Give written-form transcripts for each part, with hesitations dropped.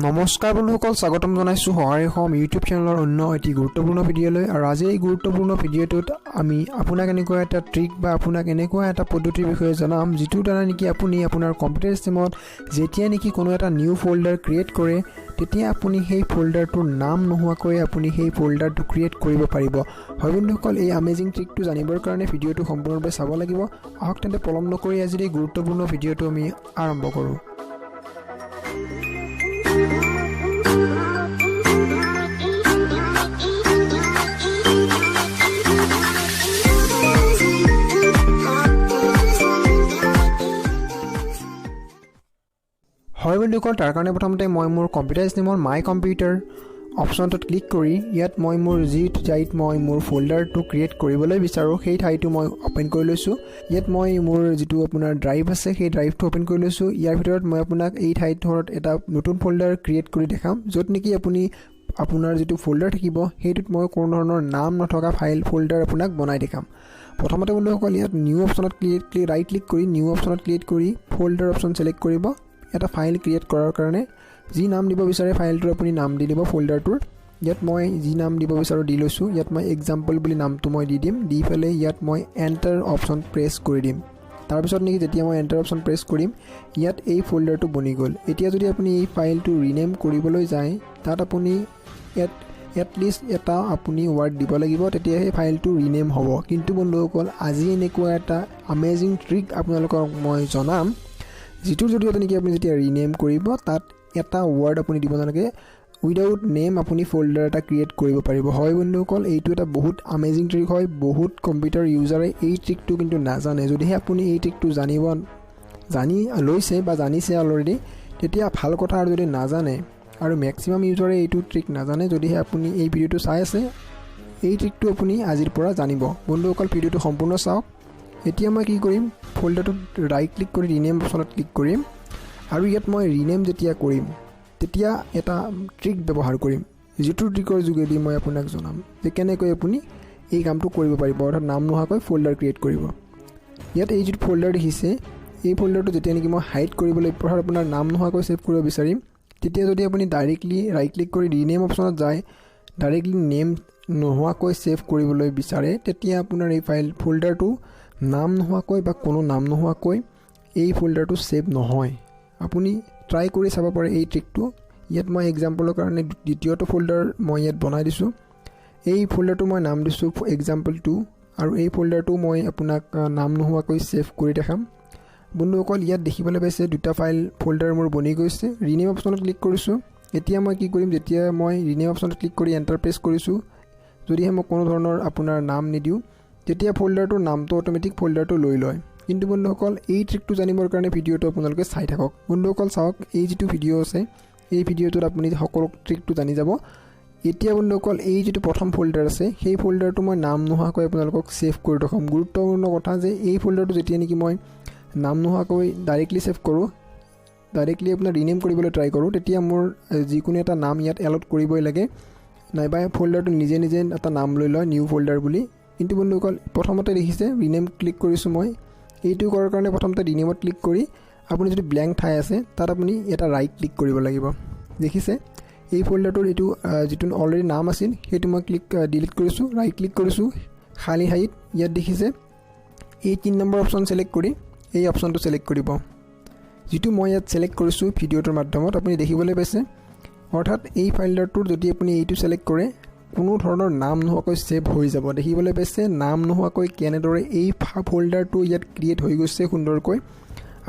নমস্কাৰ বন্ধুসকল, স্বাগতম জনাইছোঁ সহাৰি অসম ইউটিউব চেনেলৰ অন্য এটি গুৰুত্বপূৰ্ণ ভিডিঅ'লৈ। আৰু আজি এই গুৰুত্বপূৰ্ণ ভিডিঅ'টোত আমি আপোনাক এনেকুৱা এটা ট্ৰিক বা আপোনাক এনেকুৱা এটা পদ্ধতিৰ বিষয়ে জনাম, যিটোৰ দ্বাৰা নেকি আপুনি আপোনাৰ কম্পিউটাৰ চিষ্টেমত যেতিয়া নেকি কোনো এটা নিউ ফল্ডাৰ ক্ৰিয়েট কৰে, তেতিয়া আপুনি সেই ফল্ডাৰটোৰ নাম নোহোৱাকৈ আপুনি সেই ফল্ডাৰটো ক্ৰিয়েট কৰিব পাৰিব। হয় বন্ধুসকল, এই আমেজিং ট্ৰিকটো জানিবৰ কাৰণে ভিডিঅ'টো সম্পূৰ্ণৰূপে চাব লাগিব। আহক তেন্তে পলম নকৰি আজিৰ এই গুৰুত্বপূৰ্ণ ভিডিঅ'টো আমি আৰম্ভ কৰোঁ। হয় বন্ধুসকল, তাৰ কাৰণে প্ৰথমতে মই মোৰ কম্পিউটাৰ চিষ্টেমৰ মাই কম্পিউটাৰ অপশ্যনটোত ক্লিক কৰি ইয়াত মই মোৰ যি ঠাইত মই মোৰ ফল্ডাৰটো ক্ৰিয়েট কৰিবলৈ বিচাৰোঁ সেই ঠাইটো মই অ'পেন কৰি লৈছোঁ। ইয়াত মই মোৰ যিটো আপোনাৰ ড্ৰাইভ আছে সেই ড্ৰাইভটো অ'পেন কৰি লৈছোঁ। ইয়াৰ ভিতৰত মই আপোনাক এই ঠাইটোত এটা নতুন ফল্ডাৰ ক্ৰিয়েট কৰি দেখাম, য'ত নেকি আপুনি আপোনাৰ যিটো ফল্ডাৰ থাকিব সেইটোত মই কোনো ধৰণৰ নাম নথকা ফাইল ফল্ডাৰ আপোনাক বনাই দেখাম। প্ৰথমতে বন্ধুসকল ইয়াত নিউ অপশ্যনত ৰাইট ক্লিক কৰি নিউ অপশ্যনত ক্লিক কৰি ফল্ডাৰ অপশ্যন ছিলেক্ট কৰিব। এটা ফাইল ক্ৰিয়েট কৰাৰ কাৰণে যি নাম দিব বিচাৰে ফাইলটোৰ আপুনি নাম দি দিব ফল্ডাৰটোৰ। ইয়াত মই যি নাম দিব বিচাৰোঁ দি লৈছোঁ। ইয়াত মই এক্সাম্পল বুলি নামটো মই দি দিম। দি পেলাই ইয়াত মই এণ্টাৰ অপশ্যন প্ৰেছ কৰি দিম। তাৰপিছত নেকি যেতিয়া মই এণ্টাৰ অপশ্যন প্ৰেছ কৰিম, ইয়াত এই ফল্ডাৰটো বনি গ'ল। এতিয়া যদি আপুনি এই ফাইলটো ৰিনেম কৰিবলৈ যায়, তাত আপুনি এটলিষ্ট এটা আপুনি ৱাৰ্ড দিব লাগিব, তেতিয়া সেই ফাইলটো ৰিনেম হ'ব। কিন্তু বন্ধুসকল, আজি এনেকুৱা এটা আমেজিং ট্ৰিক আপোনালোকক মই জনাম, যিটোৰ জৰিয়তে নেকি আপুনি যেতিয়া ৰিনেম কৰিব তাত এটা ৱাৰ্ড আপুনি দিব নালাগে, উইদাউট নেম আপুনি ফল্ডাৰ এটা ক্ৰিয়েট কৰিব পাৰিব। হয় বন্ধুসকল, এইটো এটা বহুত আমেজিং ট্ৰিক হয়। বহুত কম্পিউটাৰ ইউজাৰে এই ট্ৰিকটো কিন্তু নাজানে। যদিহে আপুনি এই ট্ৰিকটো জানি লৈছে বা জানিছে অলৰেডি, তেতিয়া ভাল কথা। আৰু যদি নাজানে, আৰু মেক্সিমাম ইউজাৰে এইটো ট্ৰিক নাজানে, যদিহে আপুনি এই ভিডিঅ'টো চাই আছে, এই ট্ৰিকটো আপুনি আজিৰ পৰা জানিব। বন্ধুসকল, ভিডিঅ'টো সম্পূৰ্ণ চাওক। এতিয়া মই কি কৰিম, ফল্ডাৰটোত ৰাইট ক্লিক কৰি ৰিনেম অপশ্যনত ক্লিক কৰিম। আৰু ইয়াত মই ৰিনেম যেতিয়া কৰিম তেতিয়া এটা ট্ৰিক ব্যৱহাৰ কৰিম, যিটো ট্ৰিকৰ যোগেদি মই আপোনাক জনাম যে কেনেকৈ আপুনি এই কামটো কৰিব পাৰিব, অৰ্থাৎ নাম নোহোৱাকৈ ফল্ডাৰ ক্ৰিয়েট কৰিব। ইয়াত এই যিটো ফল্ডাৰ দেখিছে, এই ফল্ডাৰটো যেতিয়া নেকি মই হাইড কৰিবলৈ অৰ্থাৎ আপোনাৰ নাম নোহোৱাকৈ ছেভ কৰিব বিচাৰিম, তেতিয়া যদি আপুনি ডাইৰেক্টলি ৰাইট ক্লিক কৰি ৰিনেম অপশ্যনত যায়, ডাইৰেক্টলি নেম নোহোৱাকৈ ছেভ কৰিবলৈ বিচাৰে, তেতিয়া আপোনাৰ এই ফল্ডাৰটো নাম নোহোৱাকৈ বা কোনো নাম নোহোৱাকৈ এই ফল্ডাৰটো ছেভ নহয়। আপুনি ট্ৰাই কৰি চাব পাৰে এই ট্ৰিকটো। ইয়াত মই এক্সাম্পলৰ কাৰণে দ্বিতীয়টো ফল্ডাৰ মই ইয়াত বনাই দিছোঁ। এই ফল্ডাৰটো মই নাম দিছোঁ এক্সাম্পল 2, আৰু এই ফল্ডাৰটো মই আপোনাক নাম নোহোৱাকৈ ছেভ কৰি দেখাম। বন্ধুসকল, ইয়াত দেখিবলৈ পাইছে দুটা ফল্ডাৰ মোৰ বনি গৈছে। ৰিনেম অপশ্যনত ক্লিক কৰিছোঁ। এতিয়া মই কি কৰিম, যেতিয়া মই ৰিনেম অপশ্যনত ক্লিক কৰি এণ্টাৰ প্ৰেছ কৰিছোঁ, যদিহে মই কোনো ধৰণৰ আপোনাৰ নাম নিদিওঁ, তেতিয়া ফল্ডাৰটোৰ নামটো অট'মেটিক ফল্ডাৰটো লৈ লয়। কিন্তু বন্ধুসকল, এই ট্ৰিকটো জানিবৰ কাৰণে ভিডিঅ'টো আপোনালোকে চাই থাকক। বন্ধুসকল চাওক, এই যিটো ভিডিঅ' আছে, এই ভিডিঅ'টোত আপুনি সকলো ট্ৰিকটো জানি যাব। এতিয়া বন্ধুসকল, এই যিটো প্ৰথম ফল্ডাৰ আছে, সেই ফল্ডাৰটো মই নাম নোহোৱাকৈ আপোনালোকক ছেভ কৰি দেখাম। গুৰুত্বপূৰ্ণ কথা যে এই ফল্ডাৰটো যেতিয়া নেকি মই নাম নোহোৱাকৈ ডাইৰেক্টলি ছেভ কৰোঁ, ডাইৰেক্টলি আপোনাৰ ৰিনেম কৰিবলৈ ট্ৰাই কৰোঁ, তেতিয়া মোৰ যিকোনো এটা নাম ইয়াত এলট কৰিবই লাগে, নাইবা ফল্ডাৰটো নিজে নিজে এটা নাম লৈ লয় নিউ ফল্ডাৰ বুলি। কিন্তু বন্ধুসকল, প্ৰথমতে দেখিছে ৰিনেম ক্লিক কৰিছোঁ মই। এইটো কৰাৰ কাৰণে প্ৰথমতে ৰিনেমত ক্লিক কৰি আপুনি যদি ব্লেংক ঠাই আছে তাত আপুনি এটা ৰাইট ক্লিক কৰিব লাগিব। দেখিছে এই ফল্ডাৰটোৰ এইটো যিটো অলৰেডি নাম আছিল সেইটো মই ডিলিট কৰিছোঁ, ৰাইট ক্লিক কৰিছোঁ খালী ঠাইত। ইয়াত দেখিছে এই 3 নম্বৰ অপশ্যন ছিলেক্ট কৰি এই অপশ্যনটো ছিলেক্ট কৰিব, যিটো মই ইয়াত ছিলেক্ট কৰিছোঁ ভিডিঅ'টোৰ মাধ্যমত আপুনি দেখিবলৈ পাইছে। অৰ্থাৎ এই ফল্ডাৰটোৰ যদি আপুনি এইটো ছিলেক্ট কৰে, কোনো ধৰণৰ নাম নোহোৱাকৈ ছেভ হৈ যাব। দেখিবলৈ পাইছে নাম নোহোৱাকৈ কেনেদৰে এই ফল্ডাৰটো ইয়াত ক্ৰিয়েট হৈ গৈছে সুন্দৰকৈ।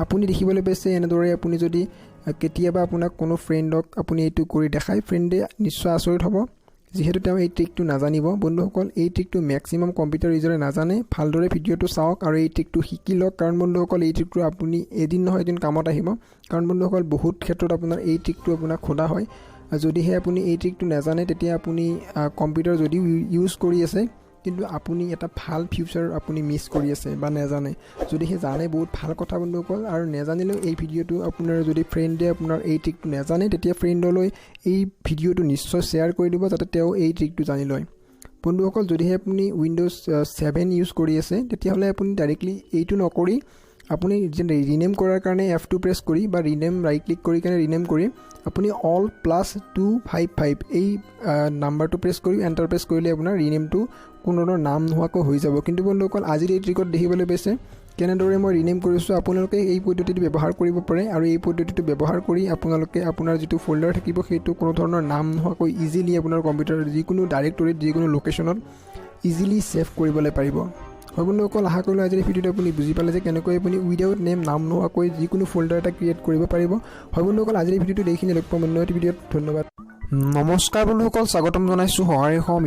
আপুনি দেখিবলৈ পাইছে এনেদৰে আপুনি যদি কেতিয়াবা আপোনাক কোনো ফ্ৰেণ্ডক আপুনি এইটো কৰি দেখায়, ফ্ৰেণ্ডে নিশ্চয় আচৰিত হ'ব, যিহেতু তেওঁ এই ট্ৰিকটো নাজানিব। বন্ধুসকল, এই ট্ৰিকটো মেক্সিমাম কম্পিউটাৰ ইউজাৰে নাজানে। ভালদৰে ভিডিঅ'টো চাওক আৰু এই ট্ৰিকটো শিকি লওক, কাৰণ বন্ধুসকল এই ট্ৰিকটো আপুনি এদিন নহয় এদিন কামত আহিব। কাৰণ বন্ধুসকল, বহুত ক্ষেত্ৰত আপোনাৰ এই ট্ৰিকটো আপোনাক সোধা হয়। যদিহে আপুনি এই ট্ৰিকটো নাজানে, তেতিয়া আপুনি কম্পিউটাৰ যদিও ইউজ কৰি আছে, কিন্তু আপুনি এটা ভাল ফিউচাৰ আপুনি মিছ কৰি আছে বা নাজানে। যদিহে জানে বহুত ভাল কথা বন্ধুসকল, আৰু নাজানিলেও এই ভিডিঅ'টো আপোনাৰ যদি ফ্ৰেণ্ডে আপোনাৰ এই ট্ৰিকটো নাজানে, তেতিয়া ফ্ৰেণ্ডলৈ এই ভিডিঅ'টো নিশ্চয় শ্বেয়াৰ কৰি দিব, যাতে তেওঁ এই ট্ৰিকটো জানি লয়। বন্ধুসকল, যদিহে আপুনি উইণ্ড'জ 7 ইউজ কৰি আছে, তেতিয়াহ'লে আপুনি ডাইৰেক্টলি এইটো নকৰি আপুনি ৰিনেম কৰাৰ কাৰণে F2 প্ৰেছ কৰি বা ৰিনেম ৰাইট ক্লিক কৰি কেনে ৰিনেম কৰি আপুনি অল +255 এই নাম্বাৰটো প্ৰেছ কৰি এণ্টাৰ প্ৰেছ কৰিলে আপোনাৰ ৰিনেমটো কোনো ধৰণৰ নাম নোহোৱাকৈ হৈ যাব কিন্তু বন্ধুসকল আজিৰ এই ট্ৰিকত দেখিবলৈ পাইছে কেনেদৰে মই ৰিনেম কৰিছোঁ আপোনালোকে এই পদ্ধতিটো ব্যৱহাৰ কৰিব পাৰে আৰু এই পদ্ধতিটো ব্যৱহাৰ কৰি আপোনালোকে আপোনাৰ যিটো ফোল্ডাৰ থাকিব সেইটো কোনো ধৰণৰ নাম নোহোৱাকৈ ইজিলি আপোনাৰ কম্পিউটাৰৰ যিকোনো ডাইৰেক্টৰীত যিকোনো লোকেশ্যনত ইজিলি ছেভ কৰিবলৈ পাৰিব হয় বন্ধুসকল আশা কৰিলোঁ আজিৰ ভিডিঅ'টো আপুনি বুজি পালে যে কেনেকৈ আপুনি উইদাউট নেম নাম নোহোৱাকৈ যিকোনো ফোল্ডাৰ এটা ক্ৰিয়েট কৰিব পাৰিব হয় বন্ধুসকল আজিৰ ভিডিঅ'টো দেখিনে লগ পাম অন্য এটা ভিডিঅ'ত ধন্যবাদ নমস্কাৰ বন্ধুসকল স্বাগতম জনাইছোঁ সহাৰি